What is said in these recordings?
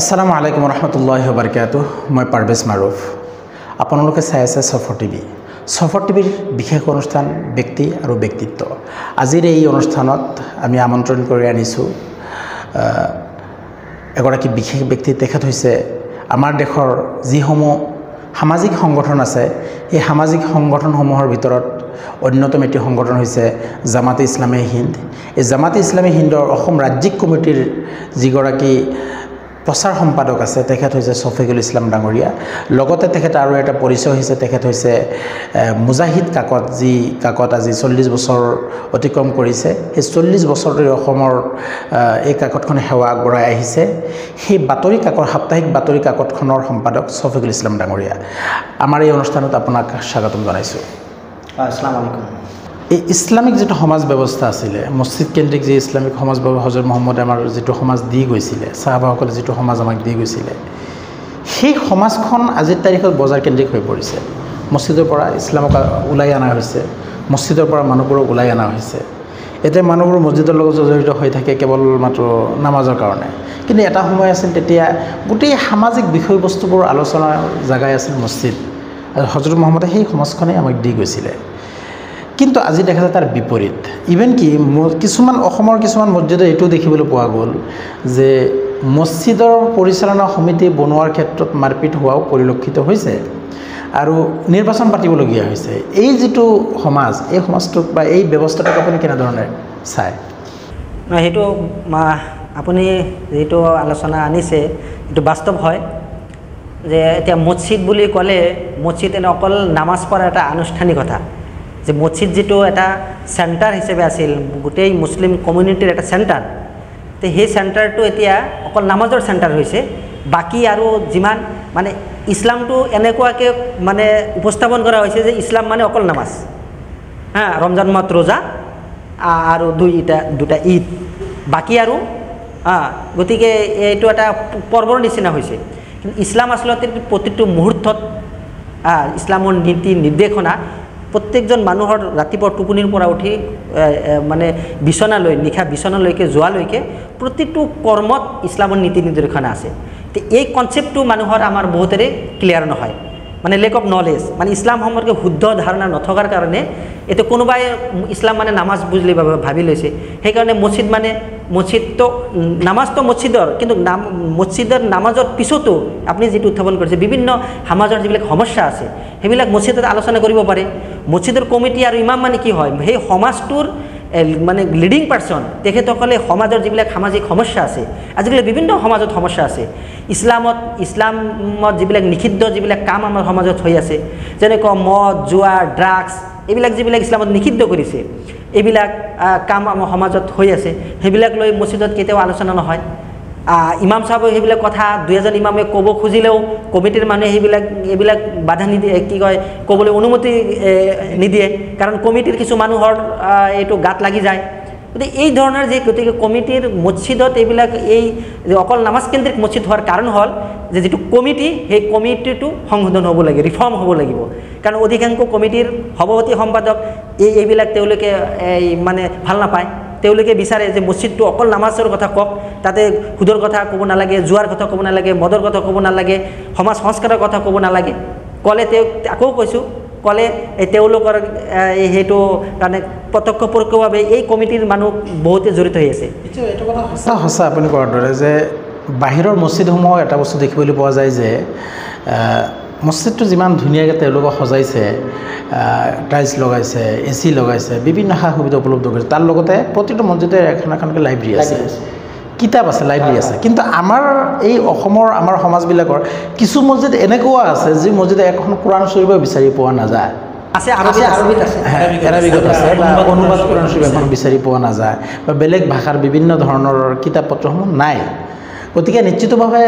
আসসালামু আলাইকুম ৰহমতুল্লাহি ওয়া বাৰাকাতুহু। মই পাৰভেজ মাৰুফ। আপোনালোকে চাই আছে সফৰ টিভি। সফৰ টিভিৰ বিশেষ অনুষ্ঠান ব্যক্তি আৰু ব্যক্তিত্ব। আজিৰ এই অনুষ্ঠানত আমি আমন্ত্ৰণ কৰি আনিছোঁ এগৰাকী বিশেষ ব্যক্তি। তেখেত হৈছে আমাৰ দেশৰ যিসমূহ সামাজিক সংগঠন আছে, এই সামাজিক সংগঠনসমূহৰ ভিতৰত অন্যতম এটি সংগঠন হৈছে জামাতে ইছলামী হিন্দ। এই জামাতে ইছলামী হিন্দৰ অসম ৰাজ্যিক কমিটিৰ যিগৰাকী প্ৰচাৰ সম্পাদক আছে, তেখেত হৈছে শফিকুল ইছলাম ডাঙৰীয়া। লগতে তেখেত আৰু এটা পৰিচয় হৈছে, তেখেত হৈছে মুজাহিদ কাকত, যি কাকত আজি 40 বছৰ অতিক্ৰম কৰিছে। সেই 40 বছৰ ধৰি অসমৰ এই কাকতখনে সেৱা আগবঢ়াই আহিছে। সেই বাতৰি কাকত, সাপ্তাহিক বাতৰি কাকতখনৰ সম্পাদক শফিকুল ইছলাম ডাঙৰীয়া। আমাৰ এই অনুষ্ঠানত আপোনাক স্বাগতম জনাইছোঁ। আসসালামু আলাইকুম। এই ইছলামিক যিটো সমাজ ব্যৱস্থা আছিলে, মছজিদ কেন্দ্ৰিক যি ইছলামিক সমাজ ব্যৱস্থা হজৰত মহম্মদে আমাৰ যিটো সমাজ দি গৈছিলে, চাহাবাসকলে যিটো সমাজ আমাক দি গৈছিলে, সেই সমাজখন আজিৰ তাৰিখত বজাৰ কেন্দ্ৰিক হৈ পৰিছে। মছজিদৰ পৰা ইছলামক ওলাই অনা হৈছে, মছজিদৰ পৰা মানুহবোৰক ওলাই অনা হৈছে। এতিয়া মানুহবোৰ মছজিদৰ লগত জড়িত হৈ থাকে কেৱল মাত্ৰ নামাজৰ কাৰণে। কিন্তু এটা সময় আছিল তেতিয়া গোটেই সামাজিক বিষয়বস্তুবোৰ আলোচনাৰ জেগাই আছিল মছজিদ। আৰু হজৰত মহম্মদে সেই সমাজখনেই আমাক দি গৈছিলে। কিন্তু আজি দেখা যায় তাৰ বিপৰীত। ইভেন কি কিছুমান অসমৰ কিছুমান মছজিদত এইটো দেখিবলৈ পোৱা গ'ল যে মছজিদৰ পৰিচালনা সমিতি বনোৱাৰ ক্ষেত্ৰত মাৰপিট হোৱাও পৰিলক্ষিত হৈছে আৰু নিৰ্বাচন পাতিবলগীয়া হৈছে। এই যিটো সমাজ, এই সমাজটোক বা এই ব্যৱস্থাটোক আপুনি কেনেধৰণে চায়? সেইটো আপুনি যিটো আলোচনা আনিছে এইটো বাস্তৱ হয় যে এতিয়া মছজিদ বুলি ক'লে মছজিদ এনে অকল নামাজ পঢ়াৰ এটা আনুষ্ঠানিকতা, যে মছজিদ যিটো এটা চেণ্টাৰ হিচাপে আছিল, গোটেই মুছলিম কমিউনিটিৰ এটা চেণ্টাৰ, তো সেই চেণ্টাৰটো এতিয়া অকল নামাজৰ চেণ্টাৰ হৈছে। বাকী আৰু যিমান মানে ইছলামটো এনেকুৱাকৈ মানে উপস্থাপন কৰা হৈছে যে ইছলাম মানে অকল নামাজ, ৰমজান মাহত ৰোজা আৰু দুটা ঈদ, বাকী আৰু গতিকে এইটো এটা পৰ্বৰ নিচিনা হৈছে। কিন্তু ইছলাম আচলতে প্ৰতিটো মুহূৰ্তত ইছলামৰ নীতি নিৰ্দেশনা প্ৰত্যেকজন মানুহৰ ৰাতিপুৱা টোপনিৰ পৰা উঠি মানে বিচনালৈ, নিশা বিচনালৈকে যোৱালৈকে প্ৰতিটো কৰ্মত ইছলামৰ নীতি নিৰ্দেশনা আছে। তো এই কনচেপ্টটো মানুহৰ আমাৰ বহুতৰে ক্লিয়াৰ নহয়, মানে লেক অফ নলেজ, মানে ইছলাম সম্পৰ্কে শুদ্ধ ধাৰণা নথকাৰ কাৰণে এইটো কোনোবাই ইছলাম মানে নামাজ বুজলি ভাবি লৈছে। সেইকাৰণে মছজিদটো নামাজটো মছজিদৰ, কিন্তু মছজিদৰ নামাজৰ পিছতো আপুনি যিটো উত্থাপন কৰিছে বিভিন্ন সমাজৰ যিবিলাক সমস্যা আছে সেইবিলাক মছজিদত আলোচনা কৰিব পাৰে। মছজিদৰ কমিটি আৰু ইমাম মানে কি হয়, সেই সমাজটোৰ মানে লিডিং পাৰ্চন, তেখেতসকলে সমাজৰ যিবিলাক সামাজিক সমস্যা আছে, আজিকালি বিভিন্ন সমাজত সমস্যা আছে। ইছলামত যিবিলাক নিষিদ্ধ যিবিলাক কাম আমাৰ সমাজত হৈ আছে, যেনেকুৱা মদ, জুৱা, ড্ৰাগছ, এইবিলাক যিবিলাক ইছলামত নিষিদ্ধ কৰিছে, এইবিলাক কাম আমাৰ সমাজত হৈ আছে, সেইবিলাক লৈ মছজিদত কেতিয়াও আলোচনা নহয়। ইমাম চাহাবে সেইবিলাক কথা 2-এজন ইমামে ক'ব খুজিলেও কমিটিৰ মানুহে এইবিলাক বাধা নিদিয়ে, কি কয়, ক'বলৈ অনুমতি নিদিয়ে, কাৰণ কমিটিৰ কিছু মানুহৰ এইটো গাত লাগি যায়। গতিকে এই ধৰণৰ গতিকে কমিটিৰ মছজিদত এইবিলাক এই অকল নামাজ কেন্দ্ৰিক মছজিদ হোৱাৰ কাৰণ হ'ল যে যিটো কমিটি, সেই কমিটিটো সংশোধন হ'ব লাগে, ৰিফৰ্ম হ'ব লাগিব। কাৰণ অধিকাংশ কমিটিৰ সভাপতি সম্পাদক এইবিলাক তেওঁলোকে মানে ভাল নাপায়। তেওঁলোকে বিচাৰে যে মছজিদটো অকল নামাজৰ কথা কওক, তাতে সুদৰ কথা ক'ব নালাগে, জুৱাৰ কথা ক'ব নালাগে, মদৰ কথা ক'ব নালাগে, সমাজ সংস্কাৰৰ কথা ক'ব নালাগে। ক'লে আকৌ কৈছোঁ, ক'লে তেওঁলোকৰ সেইটো কাৰণে প্ৰত্যক্ষ পৰোক্ষভাৱে এই কমিটিৰ মানুহ বহুতে জড়িত হৈ আছে। এইটো কথা সঁচা আপুনি কোৱাৰ দৰে যে বাহিৰৰ মছজিদসমূহত এটা বস্তু দেখিবলৈ পোৱা যায় যে মছজিদটো যিমান ধুনীয়াকৈ তেওঁলোকে সজাইছে, টাইলছ লগাইছে, AC লগাইছে, বিভিন্ন সা সুবিধা উপলব্ধ কৰিছে, তাৰ লগতে প্ৰতিটো মছজিদে এখনকৈ লাইব্ৰেৰী আছে, কিতাপ আছে, লাইব্ৰেৰী আছে। কিন্তু আমাৰ এই অসমৰ আমাৰ সমাজবিলাকৰ কিছু মছজিদ এনেকুৱা আছে যি মছজিদে এখন কোৰাণ শ্বৰীফ বিচাৰি পোৱা নাযায়। আৰবিত আছে, এৰাবিকত আছে, বা অনুবাদ কোৰাণ শ্বৰীফ এখন বিচাৰি পোৱা নাযায়, বা বেলেগ ভাষাৰ বিভিন্ন ধৰণৰ কিতাপ পত্ৰসমূহ নাই। গতিকে নিশ্চিতভাৱে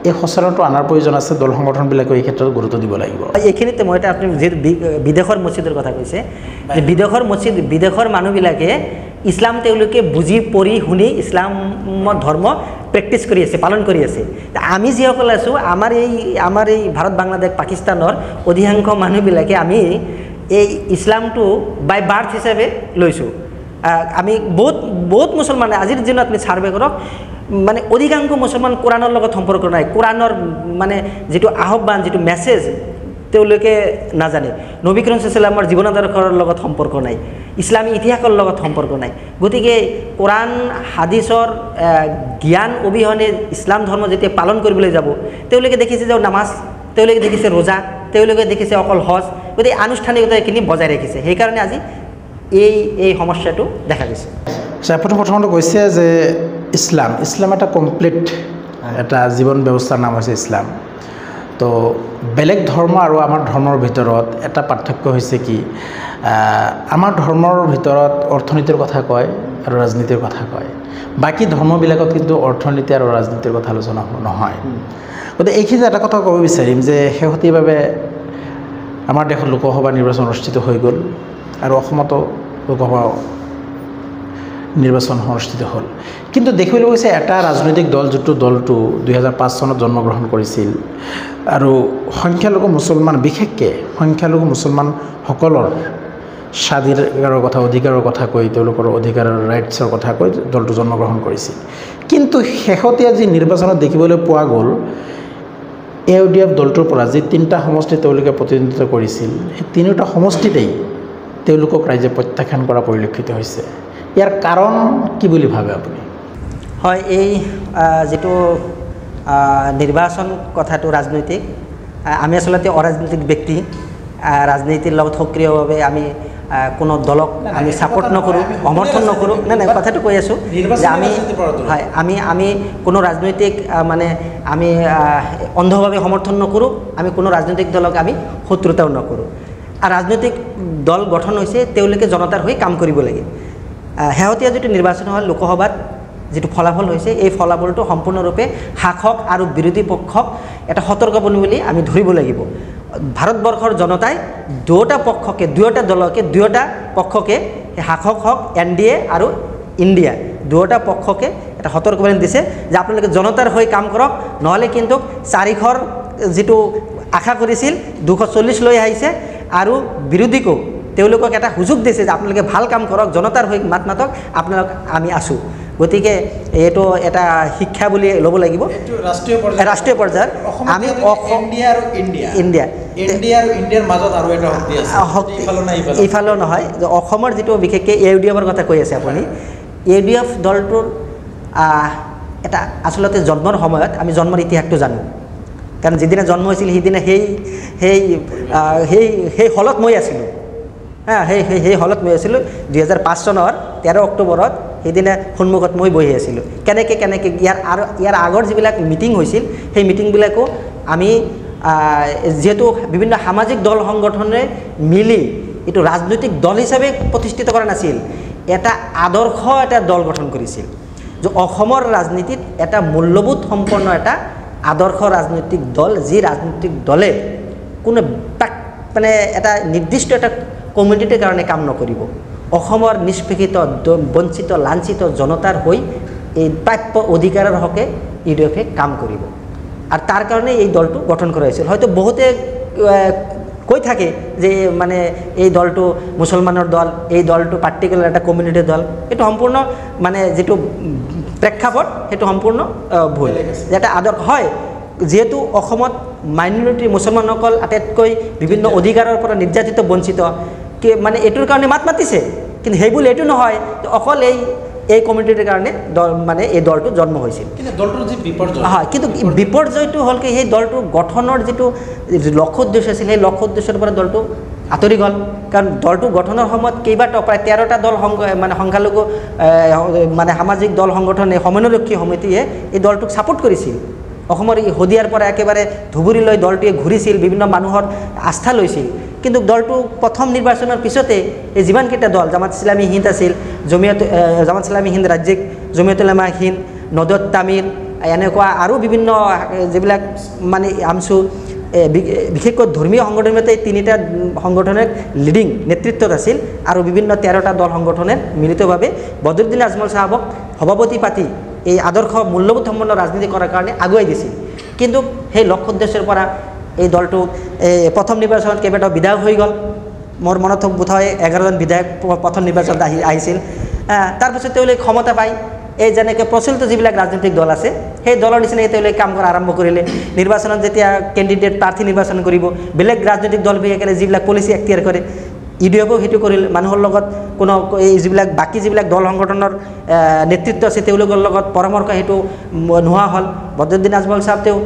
এই সচেতনটো অনাৰ প্ৰয়োজন আছে। দল সংগঠনবিলাকে এই ক্ষেত্ৰত গুৰুত্ব দিব লাগিব। এইখিনিতে মই আপুনি যিহেতু বিদেশৰ মছজিদৰ কথা কৈছে, যে বিদেশৰ মানুহবিলাকে ইছলাম তেওঁলোকে বুজি পঢ়ি শুনি ইছলামৰ ধৰ্ম প্ৰেক্টিছ কৰি আছে, পালন কৰি আছে। আমি যিসকল আছোঁ, আমাৰ এই ভাৰত, বাংলাদেশ, পাকিস্তানৰ অধিকাংশ মানুহবিলাকে আমি এই ইছলামটো বাই বাৰ্থ হিচাপে লৈছোঁ। আমি বহুত মুছলমান আজিৰ দিনত আপুনি ছাৰ্ভে কৰক, মানে অধিকাংশ মুছলমান কোৰাণৰ লগত সম্পৰ্ক নাই, কোৰাণৰ মানে যিটো আহ্বান যিটো মেছেজ তেওঁলোকে নাজানে, নবী কৰিম সাল্লাল্লাহু আলাইহি ওয়াসাল্লামৰ জীৱনাদৰ্শৰ লগত সম্পৰ্ক নাই, ইছলামী ইতিহাসৰ লগত সম্পৰ্ক নাই। গতিকে কোৰাণ হাদিছৰ জ্ঞান অবিহনে ইছলাম ধৰ্ম যেতিয়া পালন কৰিবলৈ যাব, তেওঁলোকে দেখিছে যে নামাজ, তেওঁলোকে দেখিছে ৰোজা, তেওঁলোকে দেখিছে অকল হজ, গতিকে আনুষ্ঠানিকতা এইখিনি বজাই ৰাখিছে। সেইকাৰণে আজি এই সমস্যাটো দেখা গৈছে। প্ৰথমতে কৈছে যে ইছলাম এটা কমপ্লিট এটা জীৱন ব্যৱস্থাৰ নাম হৈছে ইছলাম। তো বেলেগ ধৰ্ম আৰু আমাৰ ধৰ্মৰ ভিতৰত এটা পাৰ্থক্য হৈছে কি, আমাৰ ধৰ্মৰ ভিতৰত অৰ্থনীতিৰ কথা কয় আৰু ৰাজনীতিৰ কথা কয়, বাকী ধৰ্মবিলাকত কিন্তু অৰ্থনীতি আৰু ৰাজনীতিৰ কথা আলোচনা নহয়। গতিকে এইখিনি এটা কথা ক'ব বিচাৰিম যে শেহতীয়াভাৱে আমাৰ দেশত লোকসভা নিৰ্বাচন অনুষ্ঠিত হৈ গ'ল আৰু অসমতো লোকসভা নিৰ্বাচন অনুষ্ঠিত হ'ল। কিন্তু দেখিবলৈ গৈছে এটা ৰাজনৈতিক দল, যিটো দলটো 2005 চনত জন্মগ্ৰহণ কৰিছিল আৰু সংখ্যালঘু মুছলমান, বিশেষকৈ সংখ্যালঘু মুছলমানসকলৰ স্বাধিকাৰৰ কথা, অধিকাৰৰ কথা কৈ, তেওঁলোকৰ অধিকাৰৰ ৰাইটছৰ কথা কৈ দলটো জন্মগ্ৰহণ কৰিছিল। কিন্তু শেহতীয়া যি নিৰ্বাচনত দেখিবলৈ পোৱা গ'ল, AUDF দলটোৰ পৰা যি 3টা সমষ্টি তেওঁলোকে প্ৰতিনিধিত্ব কৰিছিল, সেই 3টা সমষ্টিতেই তেওঁলোকক ৰাইজে প্ৰত্যাখ্যান কৰা পৰিলক্ষিত হৈছে। ইয়াৰ কাৰণ কি বুলি ভাবে আপুনি? হয়, এই যিটো নিৰ্বাচন কথাটো ৰাজনৈতিক, আমি আচলতে অৰাজনৈতিক ব্যক্তি, ৰাজনীতিৰ লগত সক্ৰিয়ভাৱে আমি কোনো দলক আমি ছাপোৰ্ট নকৰোঁ, সমৰ্থন নকৰোঁ। নাই, কথাটো কৈ আছোঁ যে আমি কোনো ৰাজনৈতিক মানে আমি অন্ধভাৱে সমৰ্থন নকৰোঁ, আমি কোনো ৰাজনৈতিক দলক আমি শত্ৰুতাও নকৰোঁ। আৰু ৰাজনৈতিক দল গঠন হৈছে তেওঁলোকে জনতাৰ হৈ কাম কৰিব লাগে। শেহতীয়া যিটো নিৰ্বাচন হ'ল লোকসভাত যিটো ফলাফল হৈছে, এই ফলাফলটো সম্পূৰ্ণৰূপে শাসক আৰু বিৰোধী পক্ষক এটা সতৰ্কবাণী বুলি আমি ধৰিব লাগিব। ভাৰতবৰ্ষৰ জনতাই দুয়োটা পক্ষকে শাসক হওক, NDA আৰু ইণ্ডিয়া, দুয়োটা পক্ষকে এটা সতৰ্কবাণী দিছে যে আপোনালোকে জনতাৰ হৈ কাম কৰক, নহ'লে কিন্তু 400 যিটো আশা কৰিছিল 240 লৈ আহিছে। আৰু বিৰোধীকো তেওঁলোকক এটা সুযোগ দিছে যে আপোনালোকে ভাল কাম কৰক, জনতাৰ হৈ মাত মাতক, আপোনালোক আমি আছোঁ। গতিকে এইটো এটা শিক্ষা বুলি ল'ব লাগিব। ৰাষ্ট্ৰীয় পৰ্যায়ত আমি ইণ্ডিয়াৰ মাজত আৰু এটা শক্তি ইফালেও নহয়, যে অসমৰ যিটো বিশেষকৈ AUDFৰ কথা কৈ আছে আপুনি, AUDF দলটোৰ এটা আচলতে জন্মৰ সময়ত আমি জন্মৰ ইতিহাসটো জানো, কাৰণ যিদিনা জন্ম হৈছিল সেইদিনা সেই হলত মই আছিলোঁ। সেই হলত মই আছিলোঁ 2005 চনৰ 13 অক্টোবৰত, সেইদিনা সন্মুখত মই বহি আছিলোঁ। কেনেকৈ ইয়াৰ আগৰ যিবিলাক মিটিং হৈছিল, সেই মিটিংবিলাকো আমি যিহেতু বিভিন্ন সামাজিক দল সংগঠনে মিলি এইটো ৰাজনৈতিক দল হিচাপে প্ৰতিষ্ঠিত কৰা নাছিল, এটা আদৰ্শ এটা দল গঠন কৰিছিল, যে অসমৰ ৰাজনীতিত এটা মূল্যবোধ সম্পন্ন এটা আদৰ্শ ৰাজনৈতিক দল, যি ৰাজনৈতিক দলে কোনো মানে এটা নিৰ্দিষ্ট এটা কমিউনিটিৰ কাৰণে কাম নকৰিব, অসমৰ নিষ্পেষিত, বঞ্চিত, লাঞ্ছিত জনতাৰ হৈ এই প্ৰাপ্য অধিকাৰৰ হকে AUDFে কাম কৰিব। আৰু তাৰ কাৰণে এই দলটো গঠন কৰা হৈছিল। হয়তো বহুতে কৈ থাকে যে মানে এই দলটো মুছলমানৰ দল, এই দলটো পাৰ্টিকুলাৰ এটা কমিউনিটিৰ দল। এইটো সম্পূৰ্ণ মানে যিটো প্ৰেক্ষাপট, সেইটো সম্পূৰ্ণ ভুল। এটা আদৰ্শ হয়, যিহেতু অসমত মাইনৰিটি মুছলমানসকল আটাইতকৈ বিভিন্ন অধিকাৰৰ পৰা নিৰ্যাতিত, বঞ্চিত, মানে এইটোৰ কাৰণে মাত মাতিছে, কিন্তু সেইবোৰ এইটো নহয় অকল এই কমিউনিটিৰ কাৰণে মানে এই দলটো জন্ম হৈছিল। হয়, কিন্তু বিপৰ্যয়টো হ'ল কি, সেই দলটো গঠনৰ যিটো লক্ষ্য উদ্দেশ্য আছিল, সেই লক্ষ্য উদ্দেশ্যৰ পৰা দলটো আঁতৰি গ'ল। কাৰণ দলটো গঠনৰ সময়ত কেইবাটাও প্ৰায় 13টা দল মানে সংখ্যালঘু মানে সামাজিক দল সংগঠনে, সমন্বয়ৰক্ষী সমিতিয়ে এই দলটোক ছাপোৰ্ট কৰিছিল। অসমৰ শদিয়াৰ পৰা একেবাৰে ধুবুৰীলৈ দলটোৱে ঘূৰিছিল, বিভিন্ন মানুহৰ আস্থা লৈছিল। কিন্তু দলটো প্ৰথম নিৰ্বাচনৰ পিছতে এই যিমানকেইটা দল, জামাত ইছলামী হিন্দ আছিল, জামাত ইছলামী হিন্দ ৰাজ্যিক, জমিয়ত উলামা হিন্দ, নদত তামিল, এনেকুৱা আৰু বিভিন্ন যিবিলাক মানে আমছু, বিশেষকৈ ধৰ্মীয় সংগঠনৰ মতে 3টা সংগঠনেৰ লিডিং নেতৃত্বত আছিল, আৰু বিভিন্ন 13টা দল সংগঠনে মিলিতভাৱে বদৰুদ্দিন আজমল সাহাবক সভাপতি পাতি এই আদৰ্শ মূল্যবোধ সম্পন্ন ৰাজনীতি কৰাৰ কাৰণে আগুৱাই দিছিল। কিন্তু সেই লক্ষ্য উদ্দেশ্যৰ পৰা এই দলটো প্ৰথম নিৰ্বাচনত কেইবাটাও বিধায়ক হৈ গ'ল। মোৰ মনত বোধহয় 11জন বিধায়ক প্ৰথম নিৰ্বাচনত আহিছিল। তাৰপিছত তেওঁলোকে ক্ষমতা পায়, এই যেনেকৈ প্ৰচলিত যিবিলাক ৰাজনৈতিক দল আছে সেই দলৰ নিচিনাকৈ তেওঁলোকে কাম কৰা আৰম্ভ কৰিলে। নিৰ্বাচনত যেতিয়া কেণ্ডিডেট প্ৰাৰ্থী নিৰ্বাচন কৰিব, বেলেগ ৰাজনৈতিক দলবিলাকে যিবিলাক পলিচি এক্টিয়াৰ কৰে, ইউডিএফেও সেইটো কৰিলে। মানুহৰ লগত কোনো এই যিবিলাক বাকী যিবিলাক দল সংগঠনৰ নেতৃত্ব আছে তেওঁলোকৰ লগত পৰামৰ্শ সেইটো নোহোৱা হ'ল। বদৰুদ্দিন আজমল চাহাব তেওঁ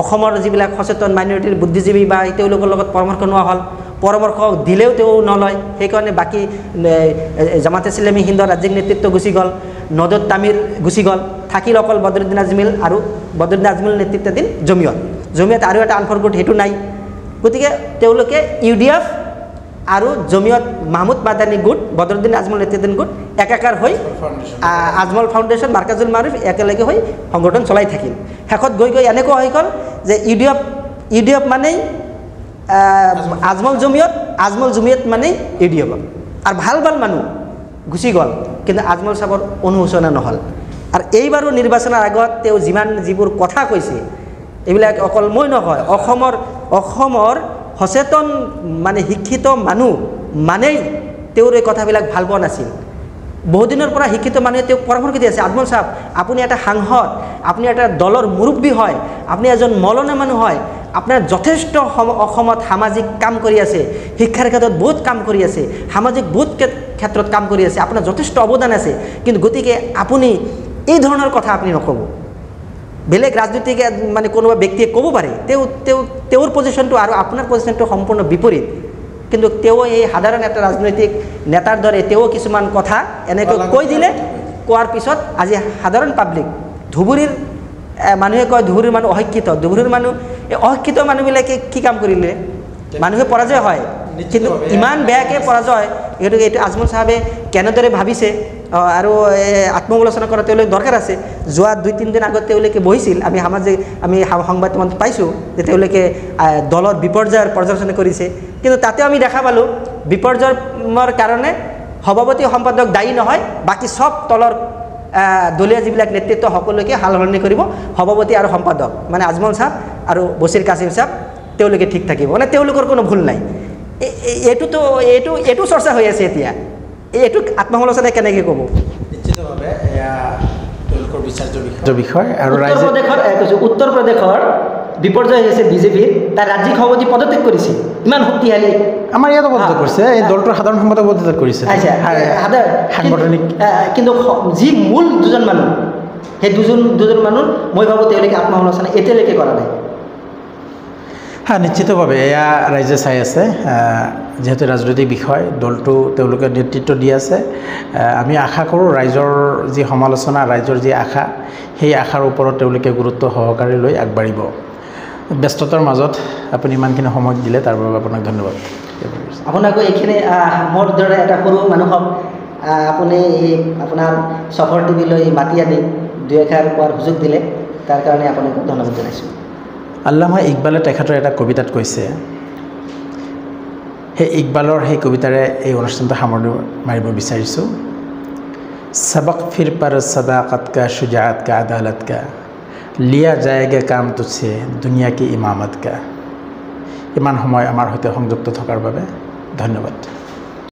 অসমৰ যিবিলাক সচেতন মাইনৰিটিৰ বুদ্ধিজীৱী বা তেওঁলোকৰ লগত পৰামৰ্শ নোহোৱা হ'ল, পৰামৰ্শ দিলেও তেওঁ নলয়। সেইকাৰণে বাকী জামাতে ইছলামী হিন্দৰ ৰাজ্যিক নেতৃত্ব গুচি গ'ল, নদত তামিৰ গুচি গ'ল, থাকিল অকল বদৰুদ্দিন আজমল আৰু বদৰুদ্দিন আজমল নেতৃত্বাধীন জমিয়ত আৰু এটা আনফৰ গোট সেইটো নাই। গতিকে তেওঁলোকে ইউডিএফ আৰু জমিয়ত মাহমুদ মাদানী গোট, বদৰুদ্দিন আজমল নেতৃত্বাধীন গোট একাকাৰ হৈ আজমল ফাউণ্ডেশ্যন, মাৰ্কাজুল মাৰিফ একেলগে হৈ সংগঠন চলাই থাকিল। শেষত গৈ গৈ এনেকুৱা হৈ গ'ল যে ইউডিএফ মানেই আজমল জমিয়ত মানেই ইউডিএফ। আৰু ভাল মানুহ গুচি গ'ল, কিন্তু আজমল চাহাবৰ অনুশোচনা নহ'ল। আৰু এইবাৰো নিৰ্বাচনৰ আগত তেওঁ যিবোৰ কথা কৈছে, এইবিলাক অকল মই নহয়, অসমৰ সচেতন মানে শিক্ষিত মানুহ মানেই তেওঁৰ এই কথাবিলাক ভাল পোৱা নাছিল। বহুদিনৰ পৰা শিক্ষিত মানুহে তেওঁক পৰামৰ্শ দি আছে, আজমল চাহাব আপুনি এটা সাংসদ, আপুনি এটা দলৰ মুৰব্বী হয়, আপুনি এজন মৌলানা মানুহ হয়, আপোনাৰ যথেষ্ট অসমত সামাজিক কাম কৰি আছে, শিক্ষাৰ ক্ষেত্ৰত বহুত কাম কৰি আছে, সামাজিক বহুত ক্ষেত্ৰত কাম কৰি আছে, আপোনাৰ যথেষ্ট অৱদান আছে। কিন্তু গতিকে আপুনি এই ধৰণৰ কথা আপুনি নক'ব। বেলেগ ৰাজনৈতিক মানে কোনোবা ব্যক্তিয়ে ক'ব পাৰে, তেওঁৰ পজিশ্যনটো আৰু আপোনাৰ পজিশ্যনটো সম্পূৰ্ণ বিপৰীত। কিন্তু তেওঁ এই সাধাৰণ এটা ৰাজনৈতিক নেতাৰ দৰে তেওঁ কিছুমান কথা এনেকৈ কৈ দিলে, কোৱাৰ পিছত আজি সাধাৰণ পাব্লিক, ধুবুৰীৰ মানুহে কয় ধুবুৰীৰ মানুহ অশিক্ষিত, ধুবুৰীৰ মানুহ এই অশিক্ষিত মানুহবিলাকে কি কাম কৰিলে? মানুহে পৰাজয় হয়, কিন্তু ইমান বেয়াকৈ পৰাজয়। গতিকে এইটো আজমল চাহাবে কেনেদৰে ভাবিছে আৰু আত্মসমালোচনা কৰা তেওঁলোক দৰকাৰ আছে। যোৱা 2-3 দিন আগত তেওঁলোকে বহিছিল, আমি সংবাদ মাধ্যমত পাইছোঁ যে তেওঁলোকে দলৰ বিপৰ্যয়ৰ পৰ্যালোচনা কৰিছে। কিন্তু তাতেও আমি দেখা পালোঁ বিপৰ্যয়ৰ কাৰণে সভাপতি সম্পাদক দায়ী নহয়, বাকী চব তলৰ দলীয় যিবিলাক নেতৃত্ব সকলোকে সাল সলনি কৰিব সভাপতি আৰু সম্পাদক, মানে আজমল চাহাব আৰু বছিৰ কাছিম চাহাব, তেওঁলোকে ঠিক থাকিব, মানে তেওঁলোকৰ কোনো ভুল নাই। এইটো চৰ্চা হৈ আছে এতিয়া। এইটো আত্মসমালোচনা কেনেকৈ ক'ব? নিশ্চিতভাৱে এয়া তেওঁলোকৰ বিচাৰ্য বিষয়। আৰু উত্তৰ প্ৰদেশৰ বিপৰ্যয় হৈছে বিজেপিৰ, তাৰ ৰাজ্যিক সভাপতি পদত্যাগ কৰিছে, ইমান শক্তিশালী। আমাৰ ইয়াতো পদত্যাগ কৰিছে, এই দলটোৰ সাধাৰণ সম্পাদক পদত্যাগ কৰিছে। সাংগঠনিক কিন্তু যি মূল দুজন মানুহ, সেই দুজন মানুহ মই ভাবোঁ তেওঁলোকে আত্মসমালোচনা এতিয়ালৈকে কৰা নাই। নিশ্চিতভাৱে এয়া ৰাইজে চাই আছে। যিহেতু ৰাজনৈতিক বিষয়, দলটো তেওঁলোকে নেতৃত্ব দি আছে। আমি আশা কৰোঁ ৰাইজৰ যি সমালোচনা, ৰাইজৰ যি আশা, সেই আশাৰ ওপৰত তেওঁলোকে গুৰুত্ব সহকাৰে লৈ আগবাঢ়িব। ব্যস্ততাৰ মাজত আপুনি ইমানখিনি সময় দিলে তাৰ বাবে আপোনাক ধন্যবাদ। আপোনাকো এইখিনি মোৰ দৰে এটা সৰু মানুহক আপুনি আপোনাৰ সফৰ টিভিলৈ মাতি আনি 2 এষাৰ কোৱাৰ সুযোগ দিলে, তাৰ কাৰণে আপোনাক ধন্যবাদ জনাইছোঁ। আল্লামা ইকবালে তেখেতৰ এটা কবিতাত কৈছে, সেই ইকবালৰ সেই কবিতাৰে এই অনুষ্ঠানটো সামৰণি মাৰিব বিচাৰিছোঁ। সবক ফিৰ পৰ সদাকত কা, শুজাআত কা, আদালত কা, লিয়া যায়গে কাম তুঝছে দুনিয়া কি ইমামত কা। ইমান সময় আমাৰ সৈতে সংযুক্ত থকাৰ বাবে ধন্যবাদ।